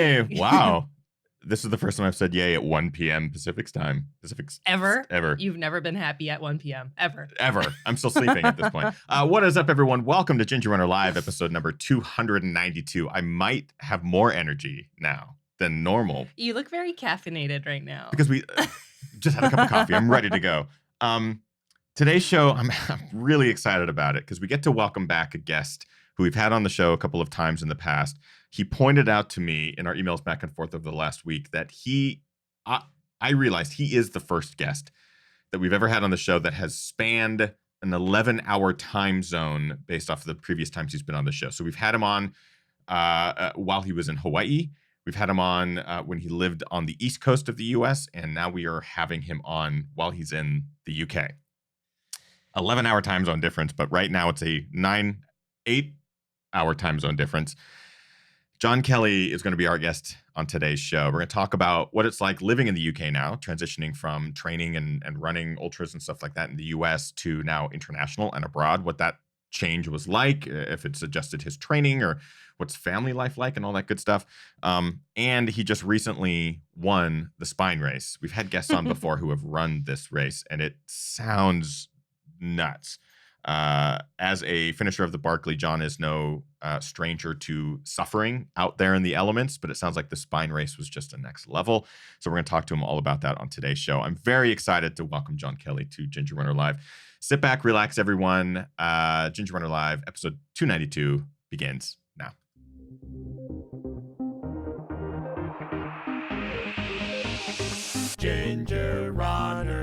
Yay! Wow. This is the first time I've said yay at 1 p.m. Pacific's time. Ever? Ever. You've never been happy at 1 p.m. Ever. I'm still sleeping at this point. What is up, everyone? Welcome to Ginger Runner Live, episode number 292. I might have more energy now than normal. You look very caffeinated right now. Because we just had a cup of coffee. I'm ready to go. Today's show, I'm really excited about it because we get to welcome back a guest who we've had on the show a couple of times in the past. He pointed out to me in our emails back and forth over the last week that I realized he is the first guest that we've ever had on the show that has spanned an 11-hour time zone based off of the previous times he's been on the show. So we've had him on while he was in Hawaii. We've had him on when he lived on the East Coast of the U.S., and now we are having him on while he's in the U.K. 11-hour time zone difference, but right now it's a 8-hour time zone difference. John Kelly is going to be our guest on today's show. We're going to talk about what it's like living in the UK now, transitioning from training and running ultras and stuff like that in the US to now international and abroad, what that change was like, if it's adjusted his training or what's family life like and all that good stuff. And he just recently won the spine race. We've had guests on before who have run this race, and it sounds nuts. As a finisher of the Barkley, John is no stranger to suffering out there in the elements, but it sounds like the spine race was just a next level. So we're going to talk to him all about that on today's show. I'm very excited to welcome John Kelly to Ginger Runner Live. Sit back, relax, everyone. Ginger Runner Live, episode 292 begins now. Ginger Runner.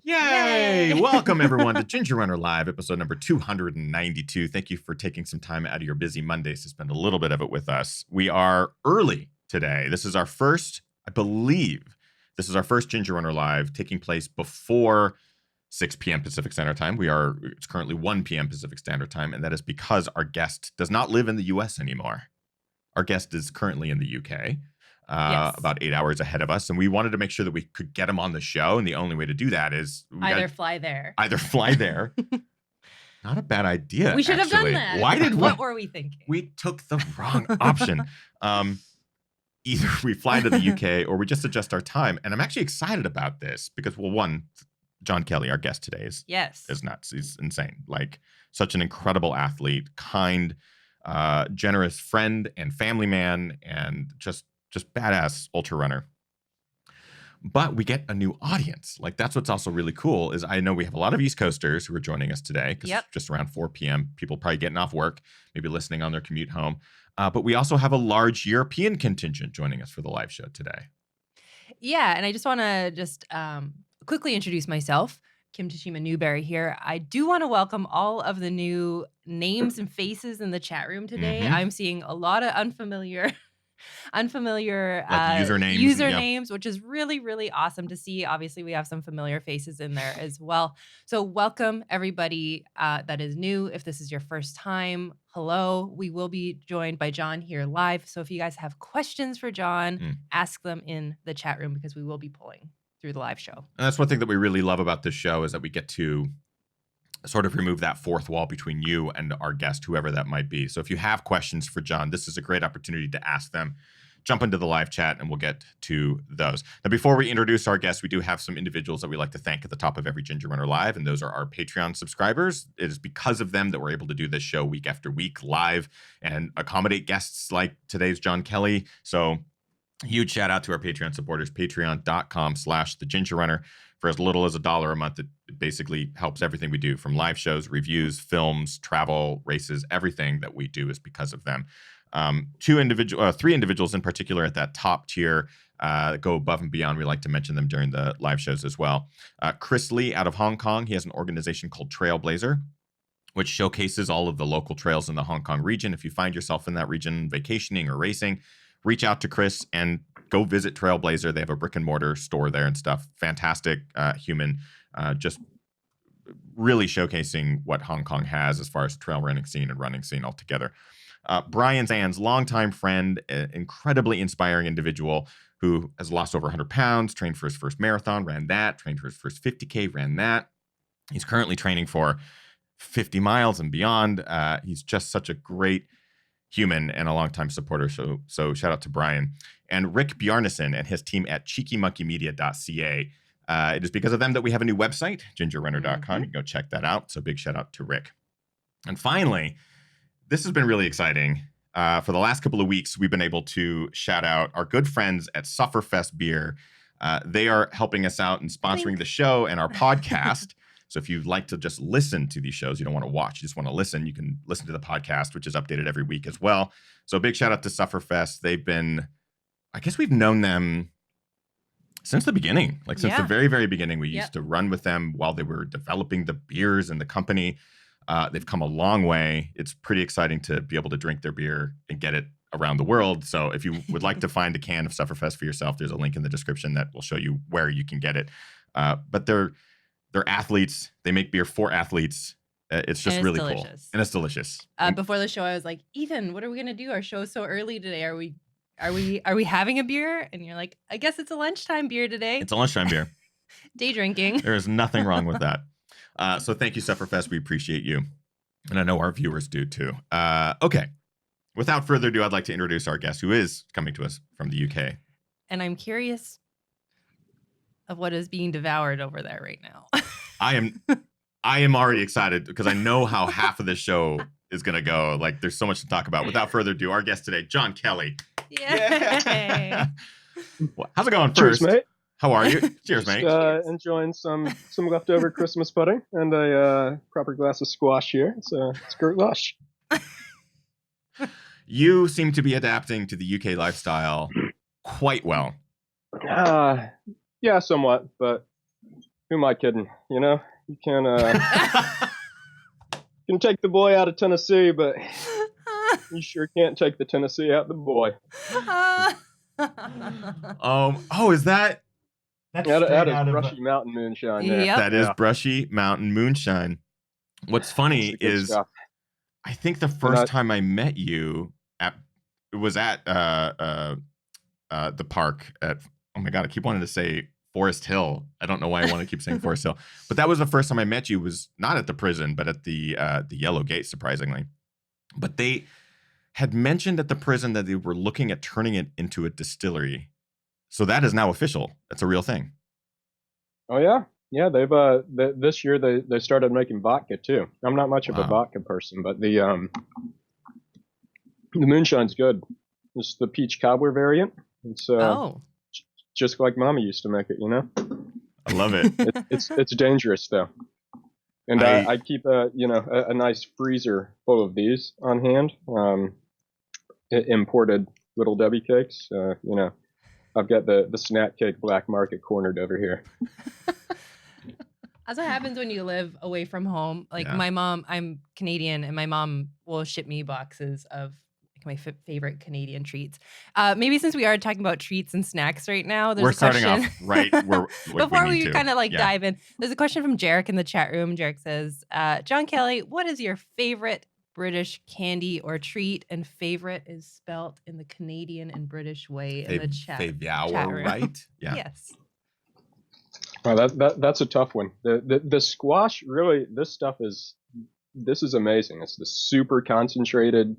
Yay! Welcome, everyone, to Ginger Runner Live, episode number 292. Thank you for taking some time out of your busy Mondays to spend a little bit of it with us. We are early today. This is our first, I believe, Ginger Runner Live taking place before 6 p.m. Pacific Standard Time. It's currently 1 p.m. Pacific Standard Time, and that is because our guest does not live in the U.S. anymore. Our guest is currently in the U.K., Yes. about 8 hours ahead of us, and we wanted to make sure that we could get him on the show, and the only way to do that is fly there. Either fly there. Not a bad idea. We should actually. have done that. Why did What were we thinking? We took the wrong option. Either we fly to the UK or we just adjust our time, and I'm actually excited about this because, well, one, John Kelly, our guest today, is nuts. He's insane. Like, such an incredible athlete, kind, generous friend and family man, and just badass ultra runner. But we get a new audience. Like, that's what's also really cool is I know we have a lot of East Coasters who are joining us today because just around 4 p.m. people probably getting off work, maybe listening on their commute home. But we also have a large European contingent joining us for the live show today. Yeah, and I just want to quickly introduce myself. Kim Tashima Newberry here. I do want to welcome all of the new names and faces in the chat room today. Mm-hmm. I'm seeing a lot of unfamiliar like usernames, which is really, really awesome to see. Obviously, we have some familiar faces in there as well. So welcome, everybody that is new. If this is your first time, hello. We will be joined by John here live. So if you guys have questions for John, ask them in the chat room because we will be pulling through the live show. And that's one thing that we really love about this show is that we get to sort of remove that fourth wall between you and our guest, whoever that might be. So if you have questions for John, this is a great opportunity to ask them. Jump into the live chat and we'll get to those. Now, before we introduce our guests, we do have some individuals that we like to thank at the top of every Ginger Runner Live, and those are our Patreon subscribers. It is because of them that we're able to do this show week after week live and accommodate guests like today's John Kelly. So huge shout out to our Patreon supporters, patreon.com/thegingerrunner. For as little as $1 a month, it basically helps everything we do, from live shows, reviews, films, travel, races. Everything that we do is because of them. 3 individuals in particular at that top tier go above and beyond. We like to mention them during the live shows as well. Chris Lee out of Hong Kong. He has an organization called Trailblazer, which showcases all of the local trails in the Hong Kong region. If you find yourself in that region vacationing or racing, reach out to Chris and go visit Trailblazer. They have a brick and mortar store there and stuff. Fantastic human, just really showcasing what Hong Kong has as far as trail running scene and running scene altogether. Brian Zan's longtime friend, incredibly inspiring individual who has lost over 100 pounds, trained for his first marathon, ran that, trained for his first 50K, ran that. He's currently training for 50 miles and beyond. He's just such a great human and a longtime supporter. So shout out to Brian. And Rick Bjarnason and his team at cheekymonkeymedia.ca. It is because of them that we have a new website, gingerrunner.com. You can go check that out. So big shout out to Rick. And finally, this has been really exciting. For the last couple of weeks, we've been able to shout out our good friends at Sufferfest Beer. They are helping us out and sponsoring the show and our podcast. So if you'd like to just listen to these shows, you don't want to watch, you just want to listen, you can listen to the podcast, which is updated every week as well. So a big shout out to Sufferfest. They've been, I guess we've known them since the beginning, like since the very, very beginning. We used to run with them while they were developing the beers and the company. They've come a long way. It's pretty exciting to be able to drink their beer and get it around the world. So if you would like to find a can of Sufferfest for yourself, there's a link in the description that will show you where you can get it. But they're athletes. They make beer for athletes. It's just really cool. And it's delicious. Before the show, I was like, Ethan, what are we gonna do? Our show's so early today. Are we having a beer? And you're like, I guess it's a lunchtime beer today. It's a lunchtime beer. Day drinking. There is nothing wrong with that. So thank you, Sufferfest. We appreciate you. And I know our viewers do too. Okay. Without further ado, I'd like to introduce our guest who is coming to us from the UK. And I'm curious of what is being devoured over there right now. I am already excited because I know how half of this show is going to go. Like, there's so much to talk about. Without further ado, our guest today, John Kelly. Yay! Well, how's it going Cheers, first? mate. How are you? Cheers, mate. Enjoying some leftover Christmas pudding and a proper glass of squash here. It's great lush. You seem to be adapting to the UK lifestyle quite well. Yeah, somewhat, but who am I kidding? You know, you can take the boy out of Tennessee, but you sure can't take the Tennessee out of the boy. Is that? That's that is brushy mountain moonshine. Yep. That is brushy mountain moonshine. What's funny is stuff. I think the first time I met you was at the park at, oh my God, I keep wanting to say Forest Hill. I don't know why I want to keep saying Forest Hill, but that was the first time I met you. Was not at the prison, but at the Yellow Gate, surprisingly. But they had mentioned at the prison that they were looking at turning it into a distillery. So that is now official. That's a real thing. Oh yeah, yeah. They've this year they started making vodka too. I'm not much of a vodka person, but the moonshine's good. It's the peach cobbler variant. It's just like Mama used to make it. You know. I love it. It's dangerous though. And I keep a nice freezer full of these on hand. Imported Little Debbie cakes. I've got the snack cake black market cornered over here. That's what happens when you live away from home. Like my mom, I'm Canadian, and my mom will ship me boxes of my favorite Canadian treats. Maybe since we are talking about treats and snacks right now, we're starting off right where before we kind of dive in. There's a question from Jarek in the chat room. Jarek says, John Kelly, what is your favorite British candy or treat? And favorite is spelt in the Canadian and British way in the chat room. Right? Yeah. Yes. Well, that's a tough one. The squash, really, this is amazing. It's the super concentrated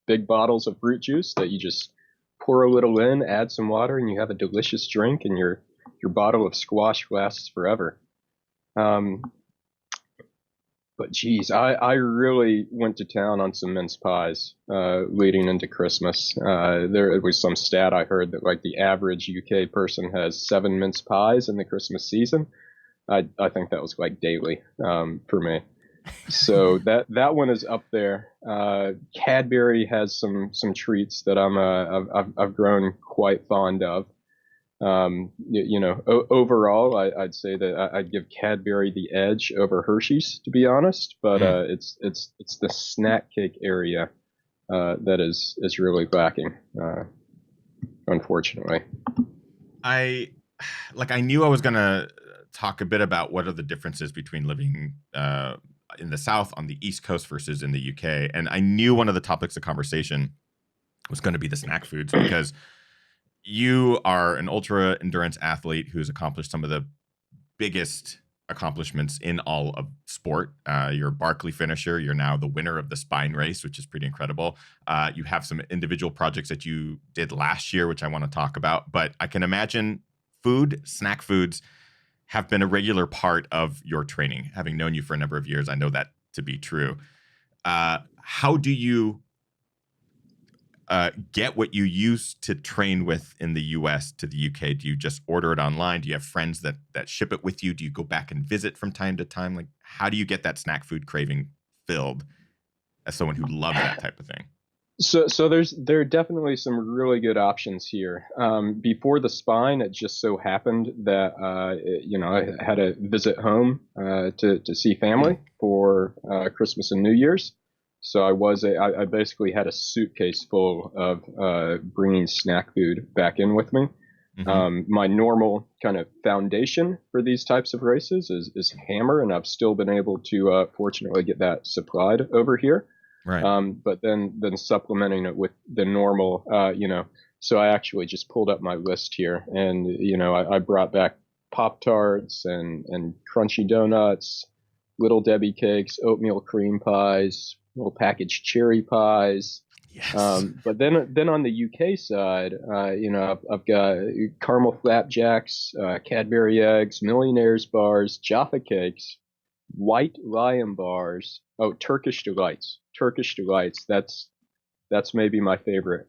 big bottles of fruit juice that you just pour a little in, add some water, and you have a delicious drink, and your bottle of squash lasts forever. But geez, I really went to town on some mince pies leading into Christmas. There was some stat I heard that like the average UK person has 7 mince pies in the Christmas season. I think that was like daily for me. So that one is up there. Cadbury has some treats that I've grown quite fond of. Overall, I'd say that I'd give Cadbury the edge over Hershey's, to be honest. But it's the snack cake area that is really lacking, unfortunately. I knew I was gonna talk a bit about what are the differences between living in the South on the East Coast versus in the UK, and I knew one of the topics of conversation was going to be the snack foods because you are an ultra endurance athlete who's accomplished some of the biggest accomplishments in all of sport. You're a Barkley finisher. You're now the winner of the spine race, which is pretty incredible. You have some individual projects that you did last year, which I want to talk about. But I can imagine snack foods have been a regular part of your training. Having known you for a number of years, I know that to be true. How do you get what you used to train with in the US to the UK? Do you just order it online? Do you have friends that ship it with you? Do you go back and visit from time to time? Like, how do you get that snack food craving filled as someone who loves that type of thing? So there are definitely some really good options here. Before the spine, it just so happened that I had to visit home to see family for Christmas and New Year's. So I basically had a suitcase full of bringing snack food back in with me. Mm-hmm. My normal kind of foundation for these types of races is hammer, and I've still been able to fortunately get that supplied over here. Right. But then supplementing it with the normal, so I actually just pulled up my list here, and I brought back Pop-Tarts and crunchy donuts, Little Debbie cakes, oatmeal cream pies, little packaged cherry pies. Yes. But then on the UK side, I've got caramel flapjacks, Cadbury eggs, Millionaire's bars, Jaffa cakes, White Lion bars. Oh, Turkish delights. That's maybe my favorite.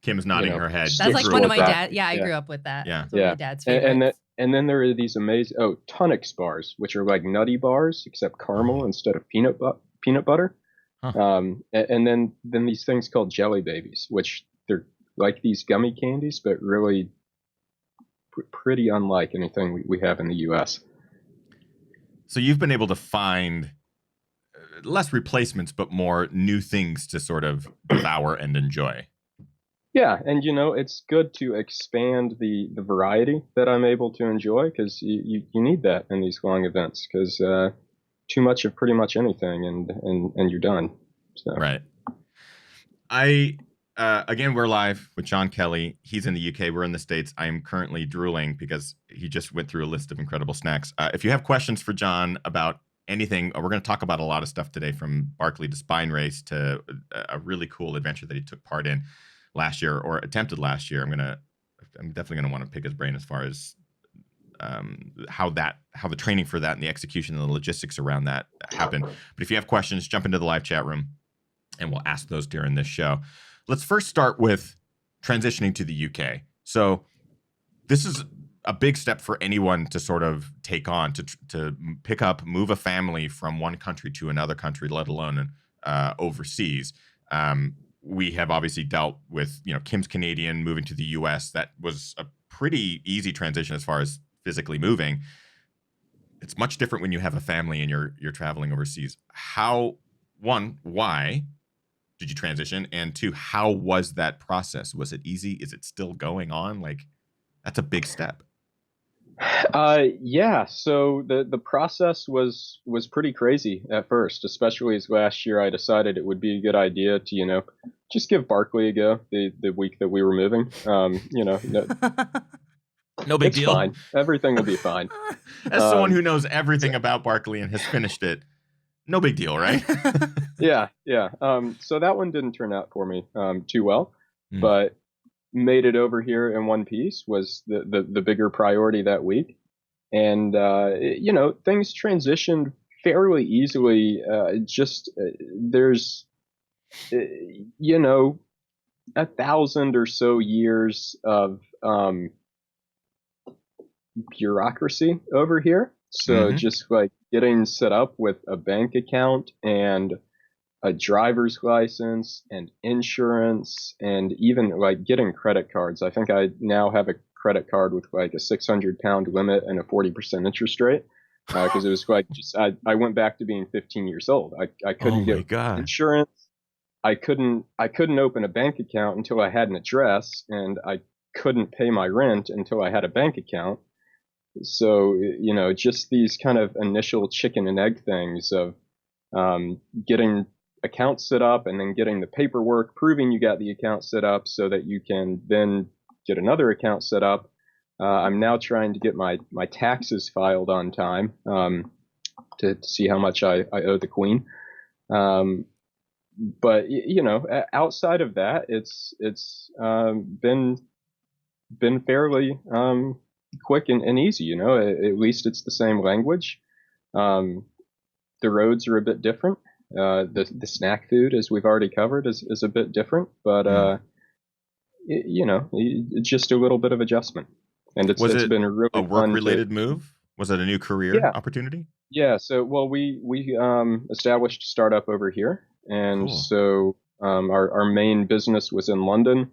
Kim's nodding her head. That's like one of my dad. Yeah, I grew up with that. Yeah. That's one of my dad's favorites. And then there are these amazing Tunix bars, which are like nutty bars except caramel instead of peanut butter. Huh. And then these things called jelly babies, which they're like these gummy candies, but really pretty unlike anything we have in the U.S. So you've been able to find less replacements, but more new things to sort of devour and enjoy. Yeah, and it's good to expand the variety that I'm able to enjoy, because you need that in these long events, because too much of pretty much anything and you're done. So. Right. Again, we're live with John Kelly. He's in the UK. We're in the States. I am currently drooling because he just went through a list of incredible snacks. If you have questions for John about anything, we're going to talk about a lot of stuff today, from Barkley to spine race to a really cool adventure that he took part in last year, or attempted last year. I'm definitely going to want to pick his brain as far as how the training for that and the execution and the logistics around that happened. But if you have questions, jump into the live chat room and we'll ask those during this show. Let's first start with transitioning to the UK. So this is a big step for anyone to sort of take on, to pick up, move a family from one country to another country, let alone overseas. We have obviously dealt with, Kim's Canadian, moving to the US. That was a pretty easy transition as far as physically moving. It's much different when you have a family and you're traveling overseas. Why did you transition? And two, how was that process? Was it easy? Is it still going on? Like, that's a big step. Yeah. So the process was pretty crazy at first, especially as last year I decided it would be a good idea to, just give Barkley a go the week that we were moving. No big deal. Fine. Everything will be fine. As someone who knows everything about Barkley and has finished it, no big deal, right? Yeah. So that one didn't turn out for me too well, but made it over here in one piece was the bigger priority that week. And, things transitioned fairly easily. There's, 1,000 or so years of bureaucracy over here. So just like getting set up with a bank account and a driver's license and insurance, and even like getting credit cards. I think I now have a credit card with like a 600-pound limit and a 40% interest rate, because it was like I went back to being 15 years old. I couldn't get insurance. I couldn't open a bank account until I had an address, and I couldn't pay my rent until I had a bank account. So, just these kind of initial chicken and egg things of getting accounts set up and then getting the paperwork proving you got the account set up so that you can then get another account set up. I'm now trying to get my taxes filed on time to see how much I owe the Queen. But outside of that, it's been fairly quick and easy. At least it's the same language. The roads are a bit different. The snack food, as we've already covered, is a bit different. But it's just a little bit of adjustment. And it's been a really a work-related move? Was it a new career opportunity? Yeah. So, well, we established a startup over here, and so our main business was in London.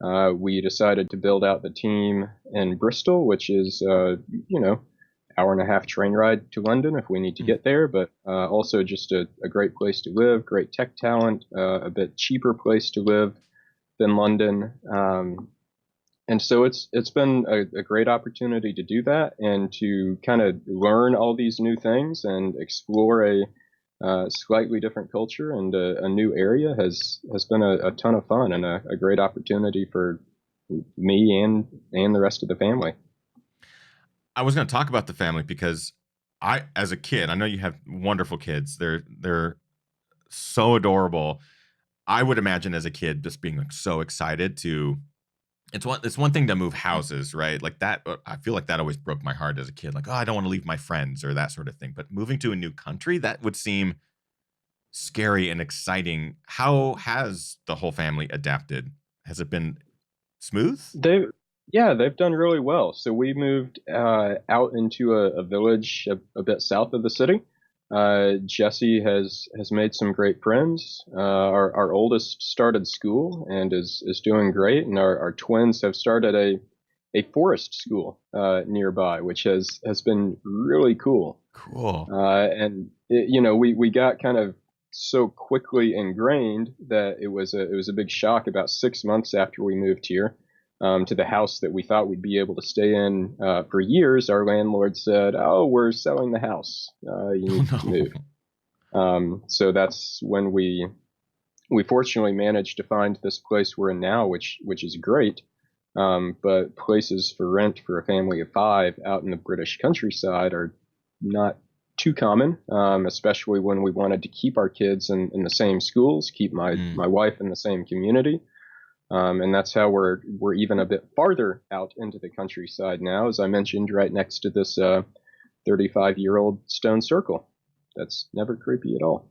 We decided to build out the team in Bristol, which is hour and a half train ride to London if we need to get there, but also just a great place to live, great tech talent, a bit cheaper place to live than London. And so it's been a great opportunity to do that and to kind of learn all these new things and explore a slightly different culture and a new area has been a ton of fun and a great opportunity for me and the rest of the family. I was going to talk about the family because as a kid, I know you have wonderful kids. They're so adorable. I would imagine as a kid just being like so excited to. It's one thing to move houses, right? Like that. I feel like that always broke my heart as a kid. Like, oh, I don't want to leave my friends or that sort of thing. But moving to a new country, that would seem scary and exciting. How has the whole family adapted? Has it been smooth? They've done really well. So we moved out into a village a bit south of the city. Jesse has made some great friends. Our oldest started school and is doing great, and our twins have started a forest school nearby, which has been really cool. Cool. And we got kind of so quickly ingrained that it was a big shock about 6 months after we moved here. To the house that we thought we'd be able to stay in for years, our landlord said, "Oh, we're selling the house. You need to move." So that's when we fortunately managed to find this place we're in now, which is great. But places for rent for a family of 5 out in the British countryside are not too common, especially when we wanted to keep our kids in the same schools, keep my wife in the same community. And that's how we're even a bit farther out into the countryside now, as I mentioned, right next to this 35-year-old stone circle. That's never creepy at all.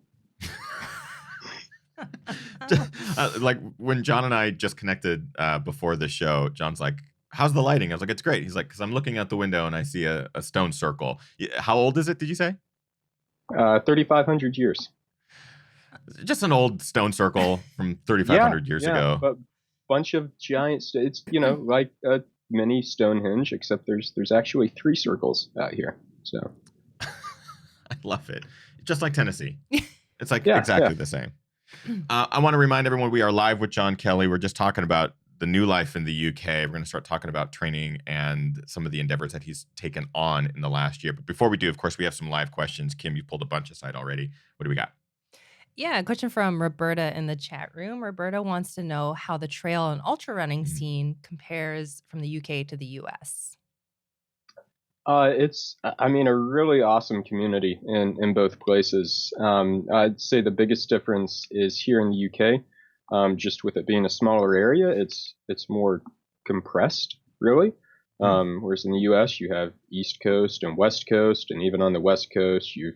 Like when John and I just connected before the show, John's like, "How's the lighting?" I was like, "It's great." He's like, "Because I'm looking out the window and I see a stone circle." How old is it, did you say? 3,500 years. Just an old stone circle from 3,500 years ago. But bunch of giant. It's like a mini Stonehenge, except there's actually 3 circles out here. So I love it. Just like Tennessee. It's like exactly the same. I want to remind everyone we are live with John Kelly. We're just talking about the new life in the UK. We're going to start talking about training and some of the endeavors that he's taken on in the last year. But before we do, of course, we have some live questions. Kim, you pulled a bunch aside already. What do we got? Yeah, a question from Roberta in the chat room. Roberta wants to know how the trail and ultra running scene compares from the UK to the US. It's a really awesome community in both places. I'd say the biggest difference is here in the UK, just with it being a smaller area, it's more compressed, really. Whereas in the US, you have East Coast and West Coast, and even on the West Coast, you've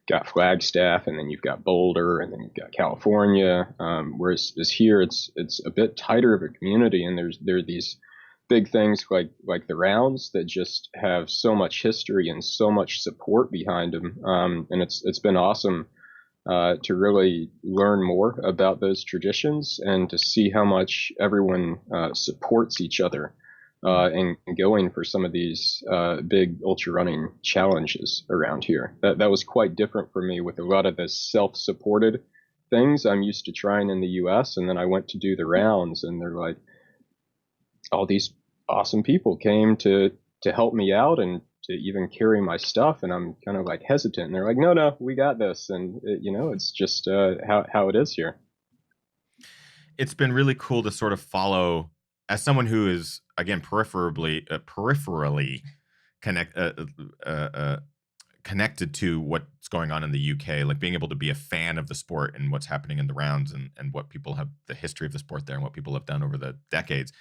got Flagstaff, and then you've got Boulder, and then you've got California. Whereas here, it's a bit tighter of a community, and there are these big things like the rounds that just have so much history and so much support behind them. And it's been awesome to really learn more about those traditions and to see how much everyone supports each other and going for some of these big ultra running challenges around here. That was quite different for me with a lot of the self-supported things I'm used to trying in the US. And then I went to do the rounds, and they're like, all these awesome people came to help me out and to even carry my stuff, and I'm kind of like hesitant. And they're like, no, we got this. And it's just how it is here. It's been really cool to sort of follow as someone who is again peripherally connect connected to what's going on in the UK, like being able to be a fan of the sport and what's happening in the rounds and what people have, the history of the sport there and what people have done over the decades.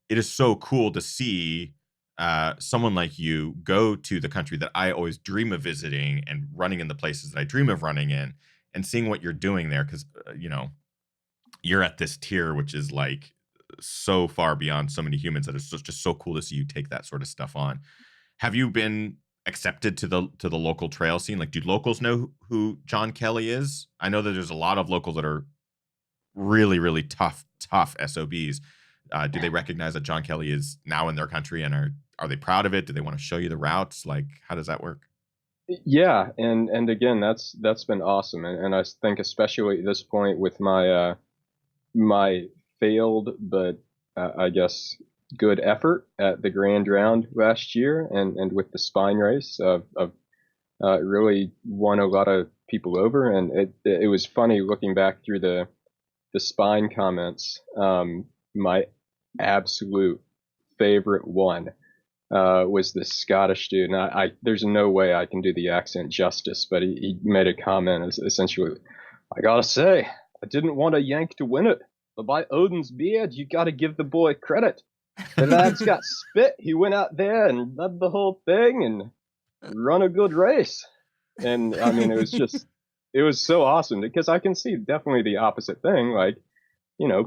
It is so cool to see someone like you go to the country that I always dream of visiting and running in the places that I dream of running in and seeing what you're doing there. Cause you're at this tier, which is like so far beyond so many humans that it's just so cool to see you take that sort of stuff on. Have you been accepted to the local trail scene? Like, do locals know who John Kelly is? I know that there's a lot of locals that are really, really tough SOBs. Do they recognize that John Kelly is now in their country, and are they proud of it? Do they want to show you the routes? Like, how does that work? Yeah, and again, that's been awesome, and I think especially at this point with my my failed but I guess good effort at the Grand Round last year, and with the spine race, I've really won a lot of people over, and it was funny looking back through the spine comments. My absolute favorite one was this Scottish dude, and I there's no way I can do the accent justice, but he made a comment essentially, I gotta say, I didn't want a Yank to win it, but by Odin's beard, you gotta give the boy credit. The lad's got spit. He went out there and led the whole thing and run a good race. And I mean, it was so awesome because I can see definitely the opposite thing. Like,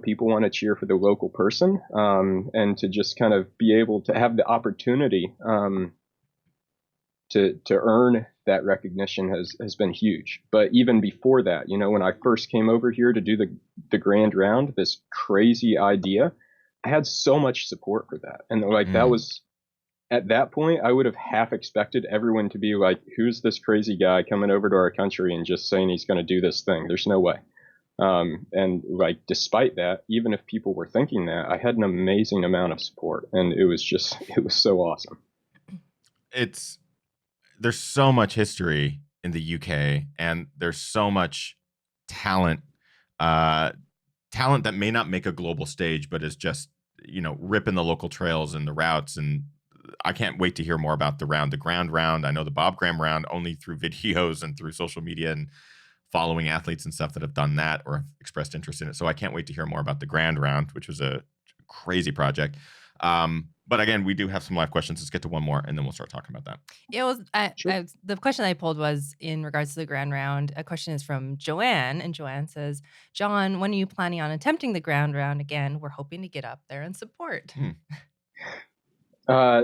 people want to cheer for the local person, and to just kind of be able to have the opportunity to earn that recognition has been huge. But even before that, when I first came over here to do the Grand Round, this crazy idea, I had so much support for that. And like, that was, at that point, I would have half expected everyone to be like, who's this crazy guy coming over to our country and just saying he's going to do this thing? There's no way. And like, despite that, even if people were thinking that, I had an amazing amount of support, and it was so awesome. There's so much history in the UK, and there's so much talent that may not make a global stage, but is just, ripping the local trails and the routes. And I can't wait to hear more about the Grand Round. I know the Bob Graham Round only through videos and through social media and following athletes and stuff that have done that or have expressed interest in it. So I can't wait to hear more about the Grand Round, which was a crazy project. But again, we do have some live questions. Let's get to one more, and then we'll start talking about that. It was Sure. the question I pulled was in regards to the Grand Round. A question is from Joanne, and Joanne says, "John, when are you planning on attempting the Grand Round again? We're hoping to get up there and support."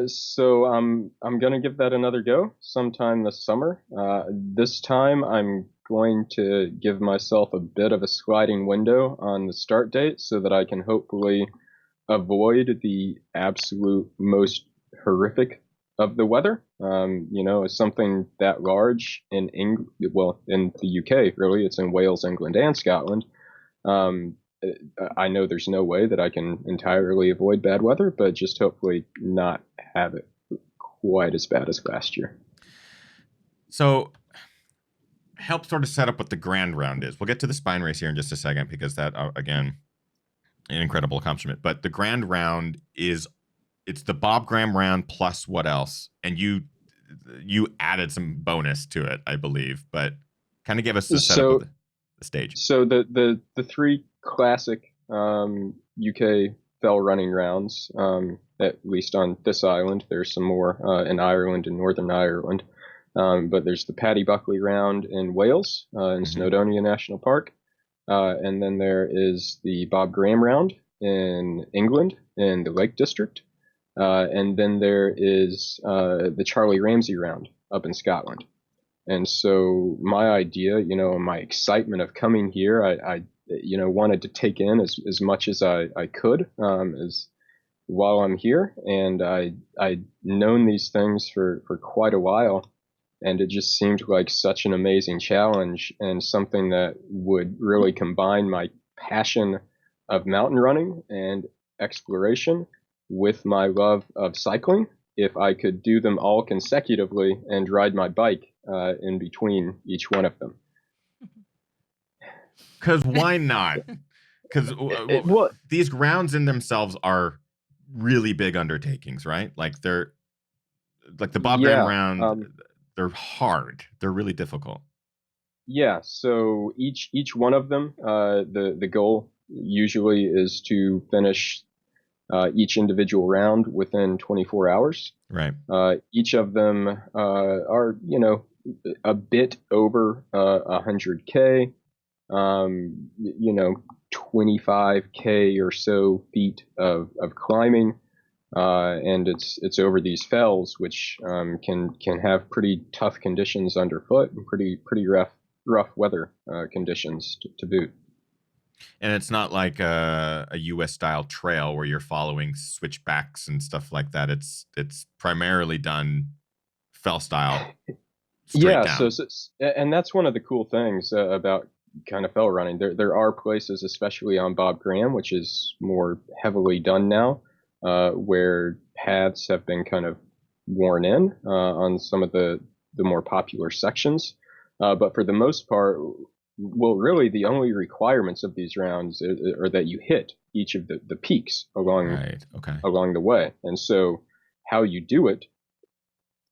So I'm gonna give that another go sometime this summer. This time I'm going to give myself a bit of a sliding window on the start date so that I can hopefully avoid the absolute most horrific of the weather. Something that large in in the UK, really, it's in Wales, England, and Scotland. I know there's no way that I can entirely avoid bad weather, but just hopefully not have it quite as bad as last year. So help sort of set up what the Grand Round is. We'll get to the spine race here in just a second, because that, again, an incredible accomplishment. But the Grand Round it's the Bob Graham Round plus what else? And you added some bonus to it, I believe, but kind of give us the setup of the stage. So the three classic UK fell running rounds, at least on this island. There's some more in Ireland and Northern Ireland. But there's the Paddy Buckley Round in Wales, in Snowdonia National Park. And then there is the Bob Graham Round in England in the Lake District. And then there is the Charlie Ramsey Round up in Scotland. And so my idea, my excitement of coming here, I wanted to take in as much as I could as while I'm here. And I'd known these things for quite a while. And it just seemed like such an amazing challenge, and something that would really combine my passion of mountain running and exploration with my love of cycling, if I could do them all consecutively and ride my bike in between each one of them. Because why not? Because these rounds in themselves are really big undertakings, right? Like the Bob Graham Yeah. round, they're hard. They're really difficult. Yeah, so each one of them, the goal usually is to finish each individual round within 24 hours. Right. Each of them are, a bit over 100K, 25K or so feet of climbing, and it's over these fells, which can have pretty tough conditions underfoot and pretty rough weather conditions to boot. And it's not like a U.S. style trail where you're following switchbacks and stuff like that. It's primarily done fell style, straight Yeah, down. And that's one of the cool things about kind of fell running. There are places, especially on Bob Graham, which is more heavily done now, where paths have been kind of worn in on some of the more popular sections. But for the most part, well, really the only requirements of these rounds are that you hit each of the peaks Right. Okay. along the way. And so how you do it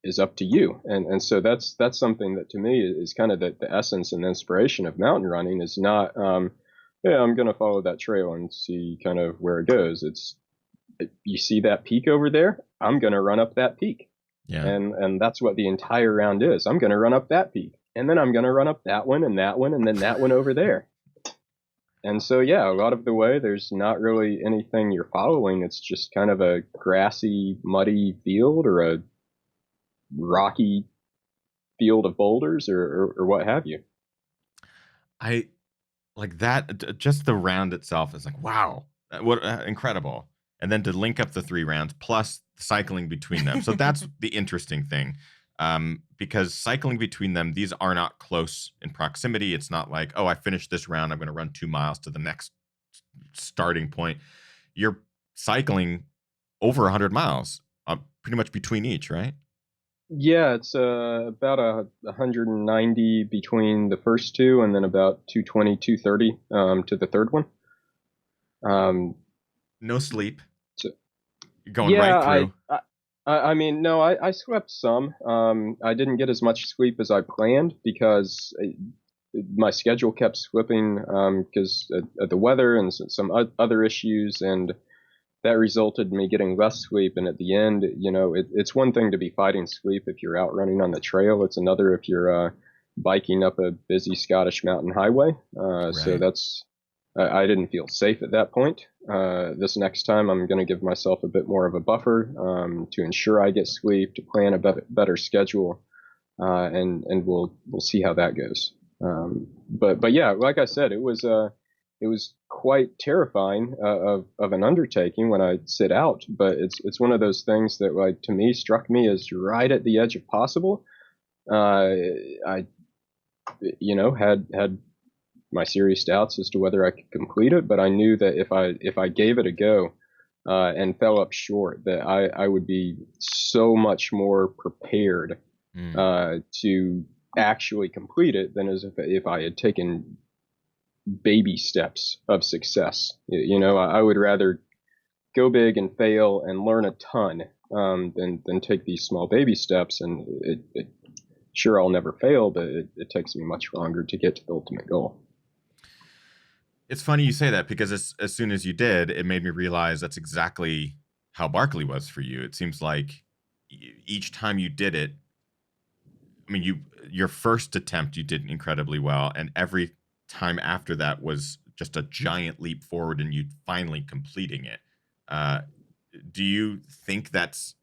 is up to you. And so that's something that to me is kind of the essence and inspiration of mountain running is not, yeah, I'm going to follow that trail and see kind of where it goes. You see that peak over there? I'm going to run up that peak. Yeah. And that's what the entire round is. I'm going to run up that peak, and then I'm going to run up that one, and then that one over there. And so, yeah, a lot of the way, there's not really anything you're following. It's just kind of a grassy, muddy field or a rocky field of boulders or what have you. I like that. Just the round itself is like, wow, what incredible. And then to link up the 3 rounds plus cycling between them. So that's the interesting thing. Because cycling between them, these are not close in proximity. It's not like, oh, I finished this round, I'm going to run 2 miles to the next starting point. You're cycling over 100 miles, pretty much between each, right? Yeah, it's about 190 between the first two, and then about 220, 230 to the third one. No sleep. So, You're going yeah, right through. I mean, no, I slept some. I didn't get as much sleep as I planned because my schedule kept slipping because of the weather and some other issues, and that resulted in me getting less sleep. And at the end, it's one thing to be fighting sleep if you're out running on the trail. It's another if you're biking up a busy Scottish mountain highway. So Right. I didn't feel safe at that point. This next time, I'm going to give myself a bit more of a buffer to ensure I get sleep, to plan a better schedule, and we'll see how that goes. But yeah, like I said, it was quite terrifying of an undertaking when I set out. But it's one of those things that, like, to me, struck me as right at the edge of possible. I had my serious doubts as to whether I could complete it, but I knew that if I gave it a go and fell up short, that I would be so much more prepared to actually complete it than as if I had taken baby steps of success. I would rather go big and fail and learn a ton than take these small baby steps. And sure, I'll never fail, but it takes me much longer to get to the ultimate goal. It's funny you say that because as soon as you did, it made me realize that's exactly how Barkley was for you. It seems like each time you did it, I mean, your first attempt you did incredibly well, and every time after that was just a giant leap forward, and you finally completing it. Do you think that's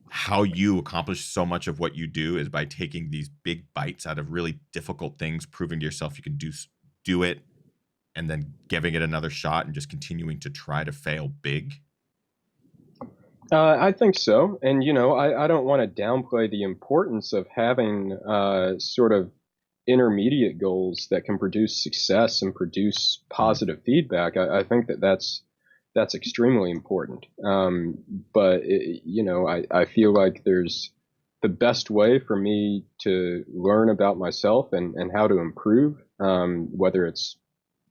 how you accomplish so much of what you do, is by taking these big bites out of really difficult things, proving to yourself you can do it, and then giving it another shot and just continuing to try to fail big? I think so. And, I don't want to downplay the importance of having sort of intermediate goals that can produce success and produce positive feedback. I think that's extremely important. But, I feel like there's the best way for me to learn about myself and how to improve, whether it's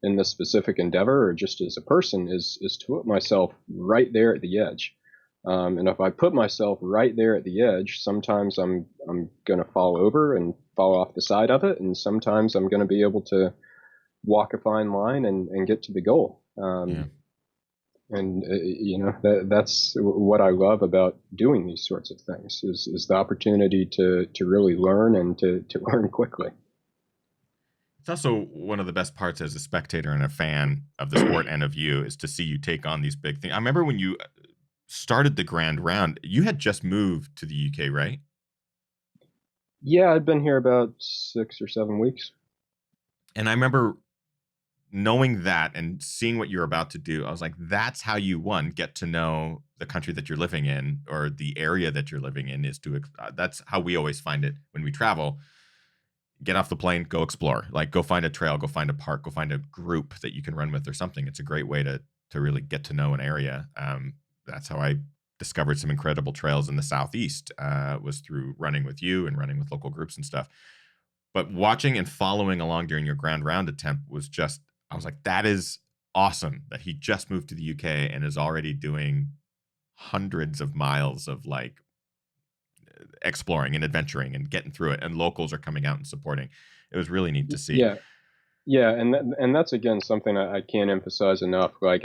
in this specific endeavor or just as a person is to put myself right there at the edge. And if I put myself right there at the edge, sometimes I'm going to fall over and fall off the side of it, and sometimes I'm going to be able to walk a fine line and get to the goal. And that's what I love about doing these sorts of things is the opportunity to really learn and to learn quickly. It's also one of the best parts as a spectator and a fan of the sport and of you is to see you take on these big things. I remember when you started the Grand Round, you had just moved to the UK, right? Yeah, I'd been here about 6 or 7 weeks. And I remember knowing that and seeing what you're about to do. I was like, that's how you, one, get to know the country that you're living in or the area that you're living in is to, that's how we always find it when we travel. Get off the plane, go explore, like go find a trail, go find a park, go find a group that you can run with or something. It's a great way to really get to know an area. That's how I discovered some incredible trails in the Southeast, was through running with you and running with local groups and stuff. But watching and following along during your Grand Round attempt was just, I was like, that is awesome that he just moved to the UK and is already doing hundreds of miles of like exploring and adventuring and getting through it. And locals are coming out and supporting. It was really neat to see. Yeah. And that's again, something I can't emphasize enough. Like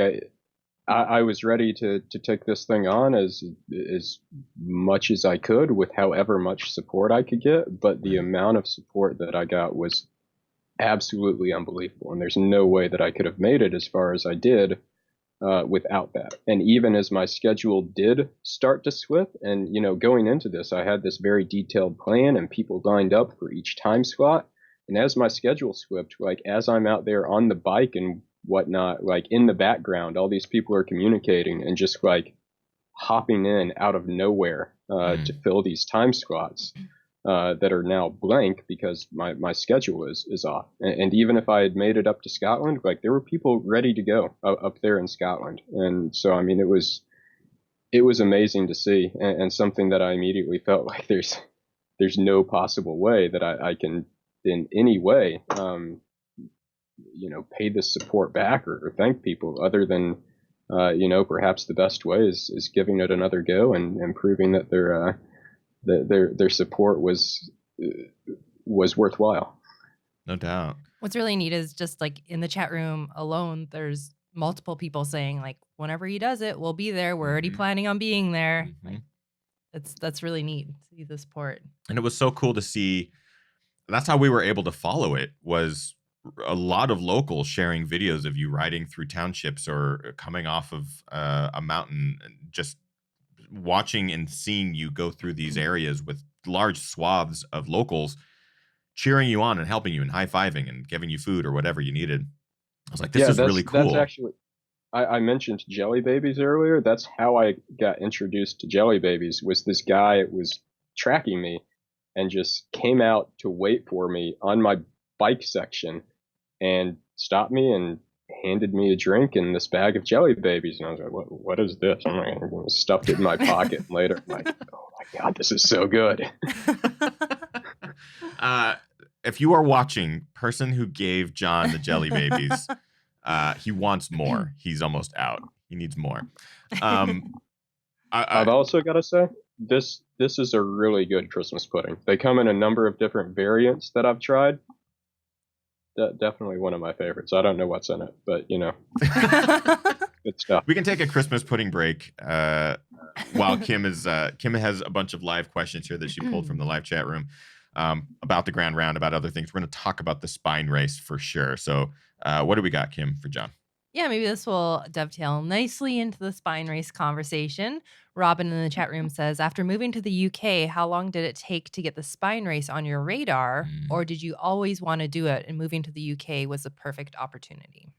I was ready to take this thing on as much as I could with however much support I could get. But the amount of support that I got was absolutely unbelievable. And there's no way that I could have made it as far as I did without that. And even as my schedule did start to slip, and, going into this, I had this very detailed plan and people lined up for each time slot. And as my schedule slipped, like as I'm out there on the bike and whatnot, like in the background, all these people are communicating and just like hopping in out of nowhere to fill these time slots that are now blank because my schedule is off. And even if I had made it up to Scotland, like there were people ready to go up there in Scotland. And so, I mean, it was amazing to see and something that I immediately felt like there's no possible way that I can in any way, pay this support back or thank people other than, perhaps the best way is giving it another go and proving that their support was worthwhile. No doubt. What's really neat is just like in the chat room alone, there's multiple people saying like, whenever he does it, we'll be there. We're already planning on being there. Like, that's really neat to see the support. And it was so cool to see. That's how we were able to follow it, was a lot of locals sharing videos of you riding through townships or coming off of a mountain and just watching and seeing you go through these areas with large swaths of locals cheering you on and helping you and high-fiving and giving you food or whatever you needed. I was like, this is really cool. That's actually, I mentioned Jelly Babies earlier. That's how I got introduced to Jelly Babies, was this guy was tracking me and just came out to wait for me on my bike section and stopped me and handed me a drink and this bag of Jelly Babies. And I was like, what is this? I'm like, stuffed it in my pocket later. I'm like, oh my God, this is so good. If you are watching, person who gave John the Jelly Babies, he wants more. He's almost out. He needs more. I've also got to say, this is a really good Christmas pudding. They come in a number of different variants that I've tried. Definitely one of my favorites. I don't know what's in it, but good stuff. We can take a Christmas pudding break while Kim has a bunch of live questions here that she pulled from the live chat room about the Grand Round, about other things. We're going to talk about the spine race for sure. So what do we got, Kim, for John? Yeah, maybe this will dovetail nicely into the spine race conversation. Robin in the chat room says, after moving to the UK, how long did it take to get the spine race on your radar? Or did you always want to do it and moving to the UK was the perfect opportunity?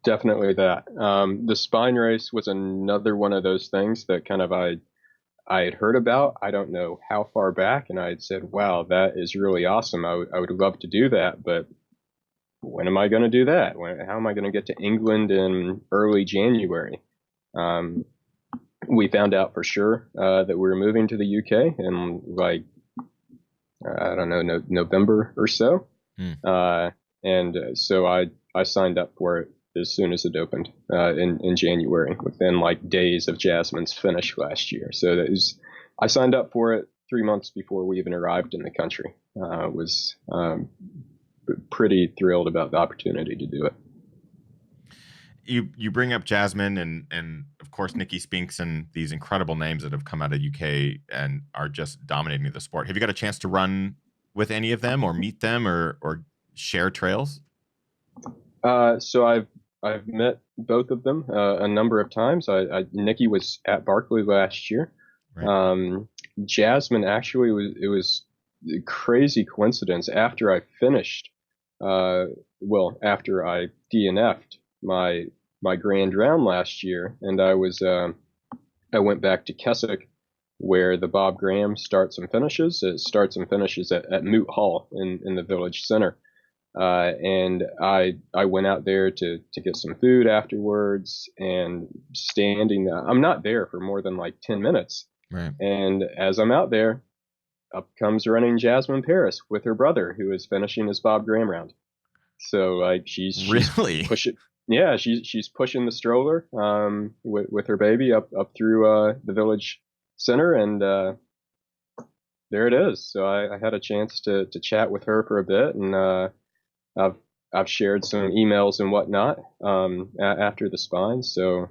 Definitely that. The spine race was another one of those things that kind of I had heard about. I don't know how far back. And I had said, wow, that is really awesome. I would love to do that. But when am I going to do that? How am I going to get to England in early January? We found out for sure that we were moving to the UK in like, I don't know, November or so. And so I I signed up for it as soon as it opened in January, within like days of Jasmine's finish last year. So I signed up for it 3 months before we even arrived in the country. Was pretty thrilled about the opportunity to do it. You bring up Jasmine and of course Nikki Spinks and these incredible names that have come out of UK and are just dominating the sport. Have you got a chance to run with any of them or meet them or share trails? So I've met both of them a number of times. Nikki was at Barkley last year. Right. Jasmine actually was a crazy coincidence. After I finished, after I DNF'd my grand round last year, and I went back to Keswick, where the Bob Graham starts and finishes. It starts and finishes at Moot Hall in the village center. And I went out there to get some food afterwards, and I'm not there for more than like 10 minutes. Right. And as I'm out there, up comes running Jasmine Paris with her brother, who is finishing his Bob Graham round. So like she's really pushing. Yeah, she's pushing the stroller with her baby up through the village center, and there it is. So I had a chance to chat with her for a bit, and I've shared some emails and whatnot after the spine. So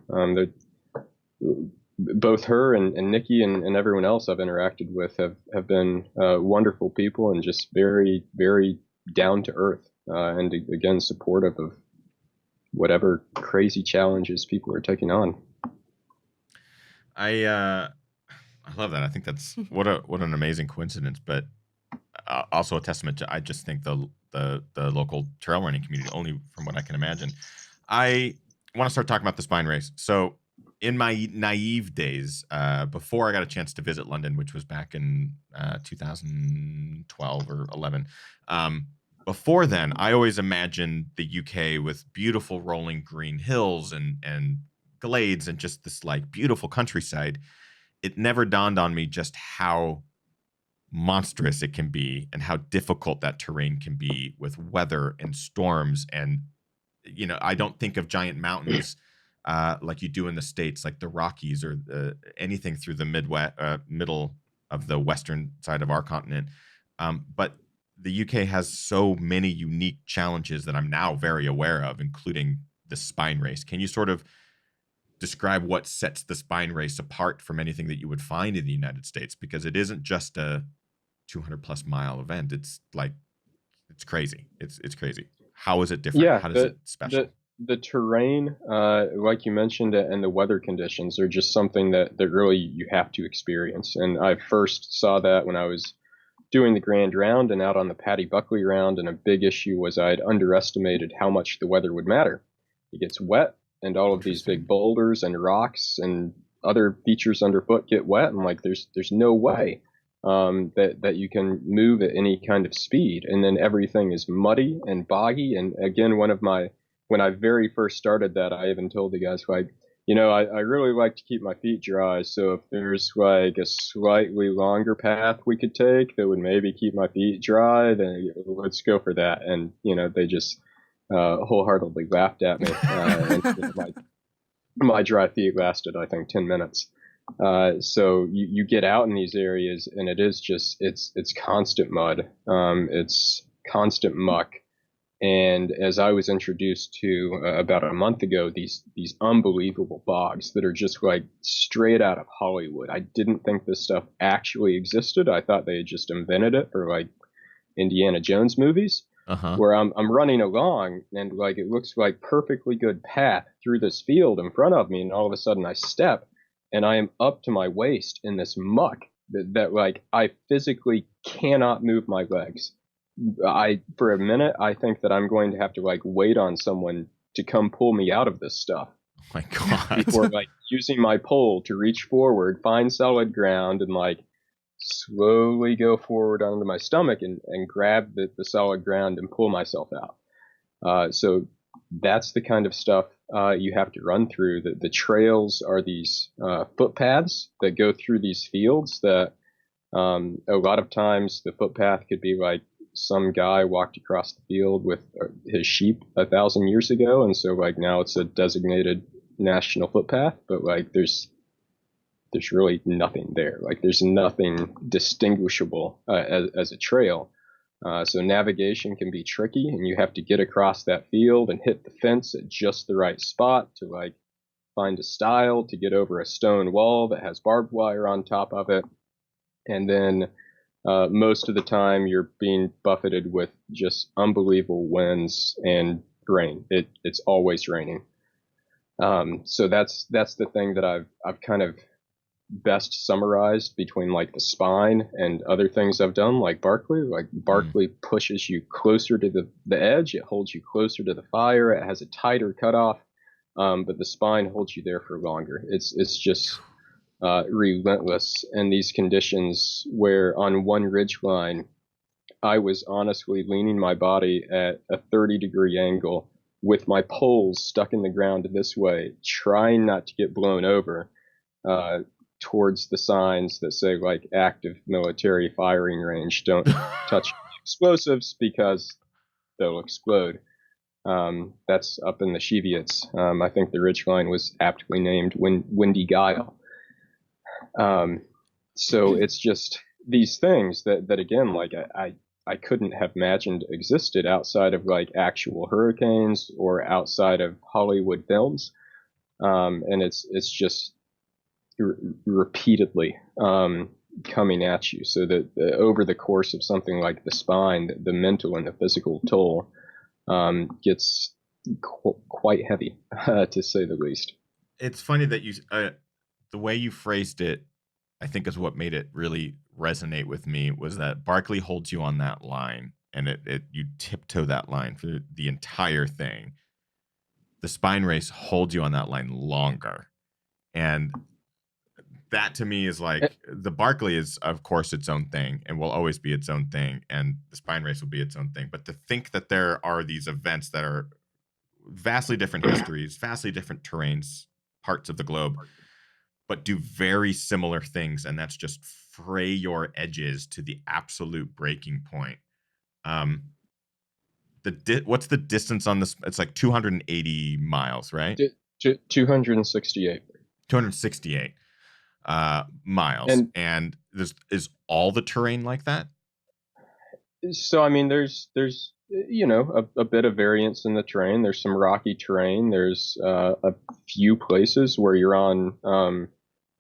both her and Nikki and everyone else I've interacted with have been wonderful people and just very, very down to earth, and again supportive of whatever crazy challenges people are taking on. I love that. I think that's what an amazing coincidence, but also a testament to, I just think, the local trail running community, only from what I can imagine. I want to start talking about the spine race. So in my naive days, before I got a chance to visit London, which was back in 2012 or 11, before then, I always imagined the UK with beautiful rolling green hills and glades and just this like beautiful countryside. It never dawned on me just how monstrous it can be and how difficult that terrain can be with weather and storms. And, you know, I don't think of giant mountains like you do in the States, like the Rockies or anything through the middle of the western side of our continent. But the UK has so many unique challenges that I'm now very aware of, including the spine race. Can you sort of describe what sets the spine race apart from anything that you would find in the United States? Because it isn't just a 200 plus mile event. It's like, it's crazy. It's crazy. How is it different? Yeah, How does it special? The terrain, like you mentioned, and the weather conditions are just something that really you have to experience. And I first saw that when I was doing the Grand Round and out on the Paddy Buckley Round, and a big issue was I'd underestimated how much the weather would matter. It gets wet, and all of these big boulders and rocks and other features underfoot get wet, and like there's no way that you can move at any kind of speed. And then everything is muddy and boggy. And again, when I very first started that, I even told the guys, like, you know, I really like to keep my feet dry. So if there's like a slightly longer path we could take that would maybe keep my feet dry, then let's go for that. And, you know, they just wholeheartedly laughed at me. And you know, my dry feet lasted, I think, 10 minutes. So you get out in these areas, and it is just, it's constant mud. It's constant muck. And as I was introduced to about a month ago, these unbelievable bogs that are just like straight out of Hollywood. I didn't think this stuff actually existed. I thought they had just invented it for like Indiana Jones movies. Where I'm running along, and like it looks like perfectly good path through this field in front of me, and all of a sudden I step, and I am up to my waist in this muck that like I physically cannot move my legs. For a minute, I think that I'm going to have to like wait on someone to come pull me out of this stuff. Oh my God. Before like using my pole to reach forward, find solid ground, and like slowly go forward onto my stomach and grab the solid ground and pull myself out. So that's the kind of stuff you have to run through. The trails are these footpaths that go through these fields that a lot of times the footpath could be like some guy walked across the field with his sheep 1,000 years ago, and so like now it's a designated national footpath, but like there's really nothing there. Like there's nothing distinguishable as a trail. So navigation can be tricky, and you have to get across that field and hit the fence at just the right spot to like find a stile to get over a stone wall that has barbed wire on top of it. And then most of the time you're being buffeted with just unbelievable winds and rain. It's always raining. So that's the thing that I've kind of best summarized between like the spine and other things I've done, like Barkley. Like Barkley pushes you closer to the edge. It holds you closer to the fire. It has a tighter cutoff, but the spine holds you there for longer. It's just relentless in these conditions where on one ridge line, I was honestly leaning my body at a 30-degree angle with my poles stuck in the ground this way, trying not to get blown over towards the signs that say like active military firing range. Don't touch explosives because they'll explode. That's up in the Cheviets. I think the ridgeline was aptly named Windy Guile. So it's just these things that again, like I couldn't have imagined existed outside of like actual hurricanes or outside of Hollywood films. And it's just repeatedly coming at you. So that over the course of something like the spine, the mental and the physical toll gets quite heavy, to say the least. It's funny that you the way you phrased it, I think is what made it really resonate with me, was that Barkley holds you on that line, and you tiptoe that line for the entire thing. The spine race holds you on that line longer. And that to me is like, the Barkley is of course its own thing and will always be its own thing, and the spine race will be its own thing. But to think that there are these events that are vastly different histories, vastly different terrains, parts of the globe, but do very similar things, and that's just fray your edges to the absolute breaking point. What's the distance on this? It's like 280 miles, right? 268. 268 miles, and is all the terrain like that? So I mean, there's a bit of variance in the terrain. There's some rocky terrain. There's a few places where you're on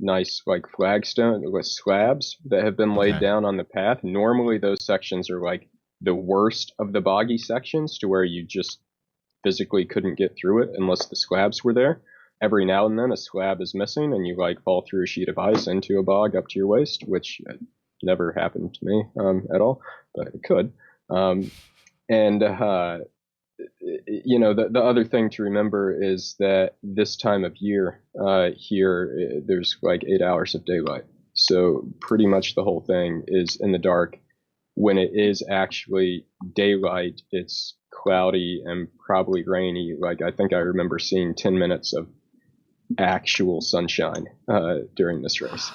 nice like flagstone with slabs that have been laid down on the path. Normally those sections are like the worst of the boggy sections, to where you just physically couldn't get through it unless the slabs were there. Every now and then a slab is missing and you like fall through a sheet of ice into a bog up to your waist, which never happened to me at all, but it could. The other thing to remember is that this time of year here, there's like 8 hours of daylight. So pretty much the whole thing is in the dark. When it is actually daylight, it's cloudy and probably rainy. Like I think I remember seeing 10 minutes of actual sunshine during this race.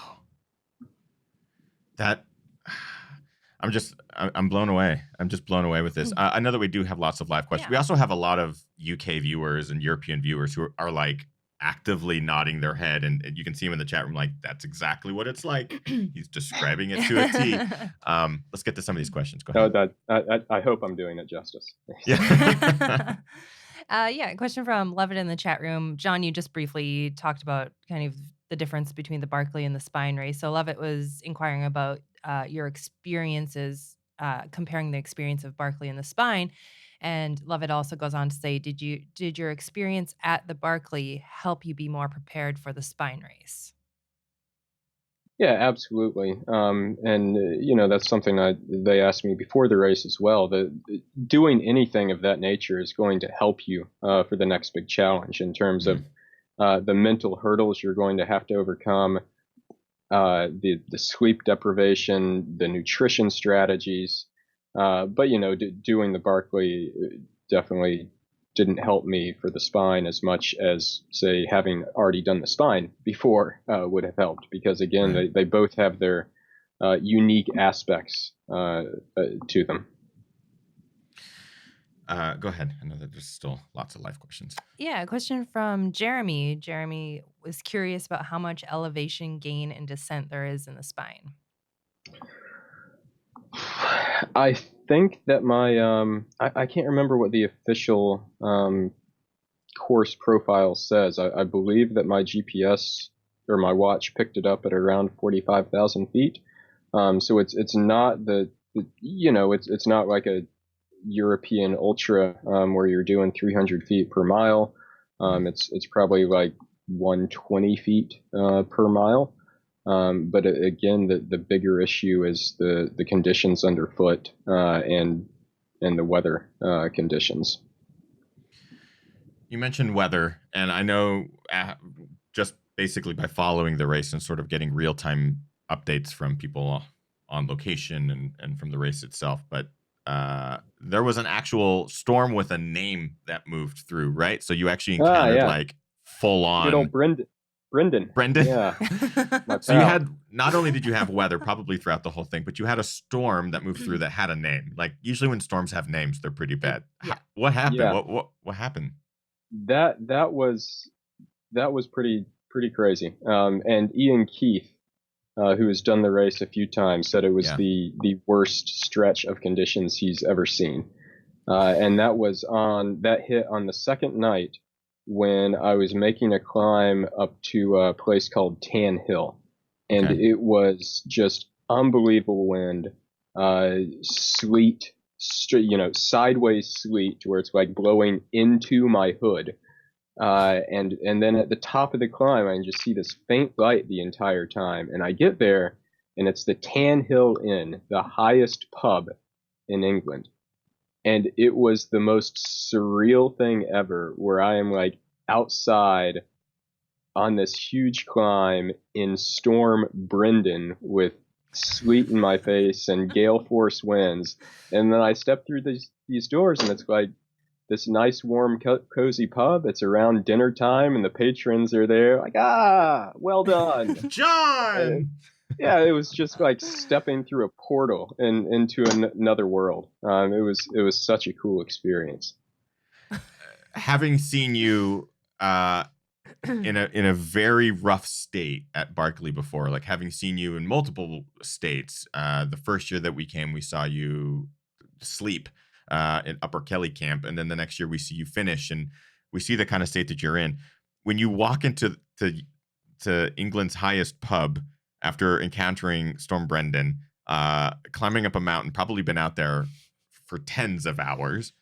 I'm blown away. I'm just blown away with this. I know that we do have lots of live questions. Yeah. We also have a lot of UK viewers and European viewers who are like actively nodding their head, and you can see him in the chat room like, that's exactly what it's like. He's describing it to a T. Let's get to some of these questions. Go ahead. I hope I'm doing it justice. Yeah. A question from Levitt in the chat room. John, you just briefly talked about kind of the difference between the Barkley and the spine race. So Levitt was inquiring about your experiences, comparing the experience of Barkley and the spine. And Levitt also goes on to say, did your experience at the Barkley help you be more prepared for the spine race? Yeah, absolutely. That's something they asked me before the race as well. Doing anything of that nature is going to help you for the next big challenge in terms of the mental hurdles you're going to have to overcome, the sleep deprivation, the nutrition strategies. But doing the Barkley definitely didn't help me for the spine as much as, say, having already done the spine before would have helped, because again, they both have their unique aspects to them. Go ahead. I know that there's still lots of life questions. Yeah, a question from Jeremy. Jeremy was curious about how much elevation gain and descent there is in the spine. I think that my I can't remember what the official course profile says. I believe that my GPS or my watch picked it up at around 45,000 feet. So it's not it's not like a European ultra where you're doing 300 feet per mile. It's probably like 120 feet per mile. But again, the bigger issue is the conditions underfoot and the weather conditions. You mentioned weather, and I know just basically by following the race and sort of getting real-time updates from people on location and from the race itself, but there was an actual storm with a name that moved through, right? So you actually encountered like full-on... Good old Brendan. Brendan? Yeah. So you had, not only did you have weather probably throughout the whole thing, but you had a storm that moved through that had a name. Like usually when storms have names, they're pretty bad. Yeah. What happened? Yeah. What happened? That was pretty crazy. And Ian Keith, who has done the race a few times, said it was the worst stretch of conditions he's ever seen. And that hit on the second night when I was making a climb up to a place called Tan Hill. And it was just unbelievable wind, sleet, sideways sleet where it's like blowing into my hood. And then at the top of the climb, I can just see this faint light the entire time. And I get there, and it's the Tan Hill Inn, the highest pub in England. And it was the most surreal thing ever, where I am like outside on this huge climb in Storm Brendan with sleet in my face and gale force winds. And then I step through these doors, and it's like this nice, warm, cozy pub. It's around dinner time, and the patrons are there, like, well done, John. Yeah, it was just like stepping through a portal into another world. It was such a cool experience. Having seen you in a very rough state at Barkley before, like having seen you in multiple states. The first year that we came, we saw you sleep in Upper Kelly camp, and then the next year we see you finish, and we see the kind of state that you're in. When you walk into England's highest pub after encountering Storm Brendan, climbing up a mountain, probably been out there for tens of hours.